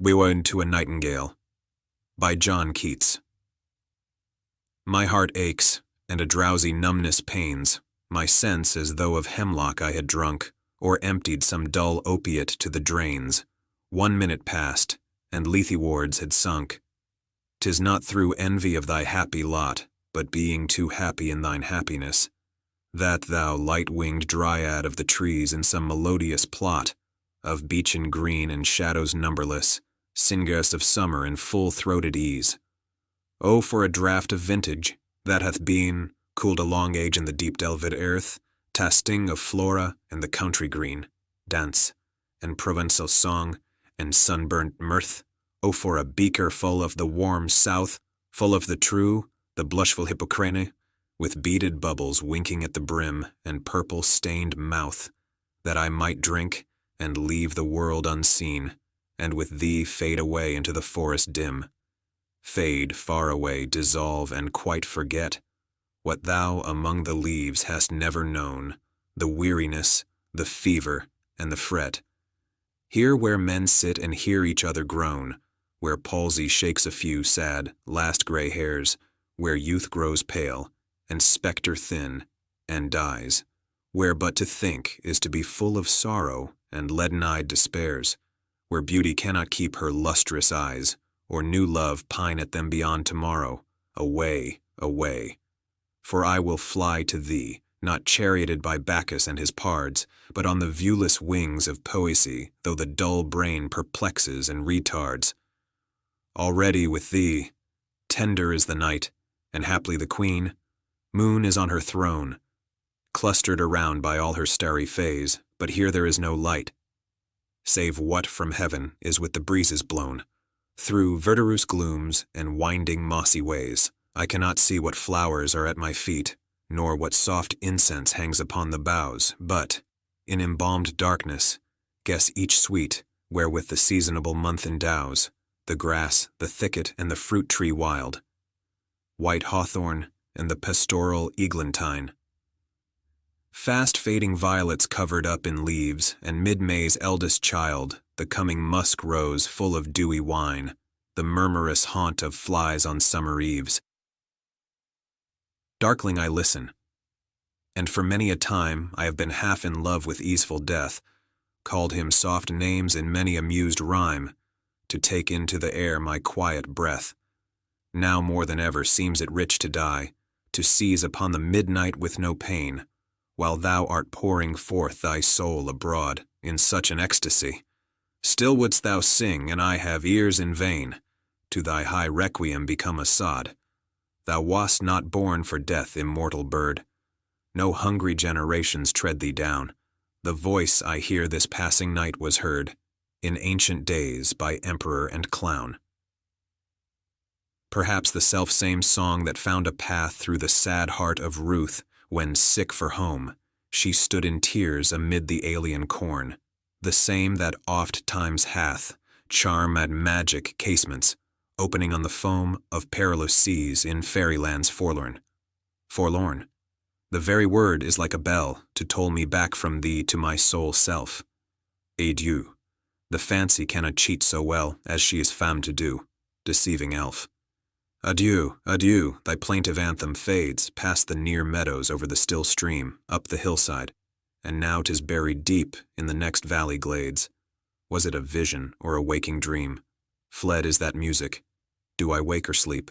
We went to a Nightingale, by John Keats. My heart aches, and a drowsy numbness pains my sense as though of hemlock I had drunk, or emptied some dull opiate to the drains. 1 minute passed, and Lethe wards had sunk. 'Tis not through envy of thy happy lot, but being too happy in thine happiness, that thou light-winged dryad of the trees in some melodious plot, of beechen green and shadows numberless, singest of summer in full-throated ease. Oh, for a draught of vintage, that hath been, cooled a long age in the deep delved earth, tasting of flora and the country green, dance, and Provençal song, and sunburnt mirth. Oh, for a beaker full of the warm south, full of the true, the blushful Hippocrene, with beaded bubbles winking at the brim and purple-stained mouth, that I might drink and leave the world unseen, and with thee fade away into the forest dim. Fade far away, dissolve, and quite forget what thou among the leaves hast never known, the weariness, the fever, and the fret. Here where men sit and hear each other groan, where palsy shakes a few sad, last gray hairs, where youth grows pale, and spectre thin, and dies, where but to think is to be full of sorrow and leaden-eyed despairs, where beauty cannot keep her lustrous eyes, or new love pine at them beyond tomorrow, away, away. For I will fly to thee, not charioted by Bacchus and his pards, but on the viewless wings of poesy, though the dull brain perplexes and retards. Already with thee, tender is the night, and haply the queen, moon is on her throne, clustered around by all her starry fays, but here there is no light, save what from heaven is with the breezes blown. Through verdurous glooms and winding mossy ways, I cannot see what flowers are at my feet, nor what soft incense hangs upon the boughs, but, in embalmed darkness, guess each sweet, wherewith the seasonable month endows, the grass, the thicket, and the fruit tree wild, white hawthorn, and the pastoral eglantine. Fast fading violets covered up in leaves, and mid-May's eldest child, the coming musk rose full of dewy wine, the murmurous haunt of flies on summer eves. Darkling I listen, and for many a time I have been half in love with easeful death, called him soft names in many a mused rhyme, to take into the air my quiet breath. Now more than ever seems it rich to die, to seize upon the midnight with no pain, while thou art pouring forth thy soul abroad in such an ecstasy. Still wouldst thou sing, and I have ears in vain, to thy high requiem become a sod. Thou wast not born for death, immortal bird. No hungry generations tread thee down. The voice I hear this passing night was heard, in ancient days by emperor and clown. Perhaps the self-same song that found a path through the sad heart of Ruth, when, sick for home, she stood in tears amid the alien corn, the same that oft times hath charm and magic casements, opening on the foam of perilous seas in fairylands forlorn. Forlorn. The very word is like a bell to toll me back from thee to my sole self. Adieu. The fancy cannot cheat so well as she is femme to do, deceiving elf. Adieu, adieu, thy plaintive anthem fades past the near meadows over the still stream, up the hillside, and now 'tis buried deep in the next valley glades. Was it a vision or a waking dream? Fled is that music. Do I wake or sleep?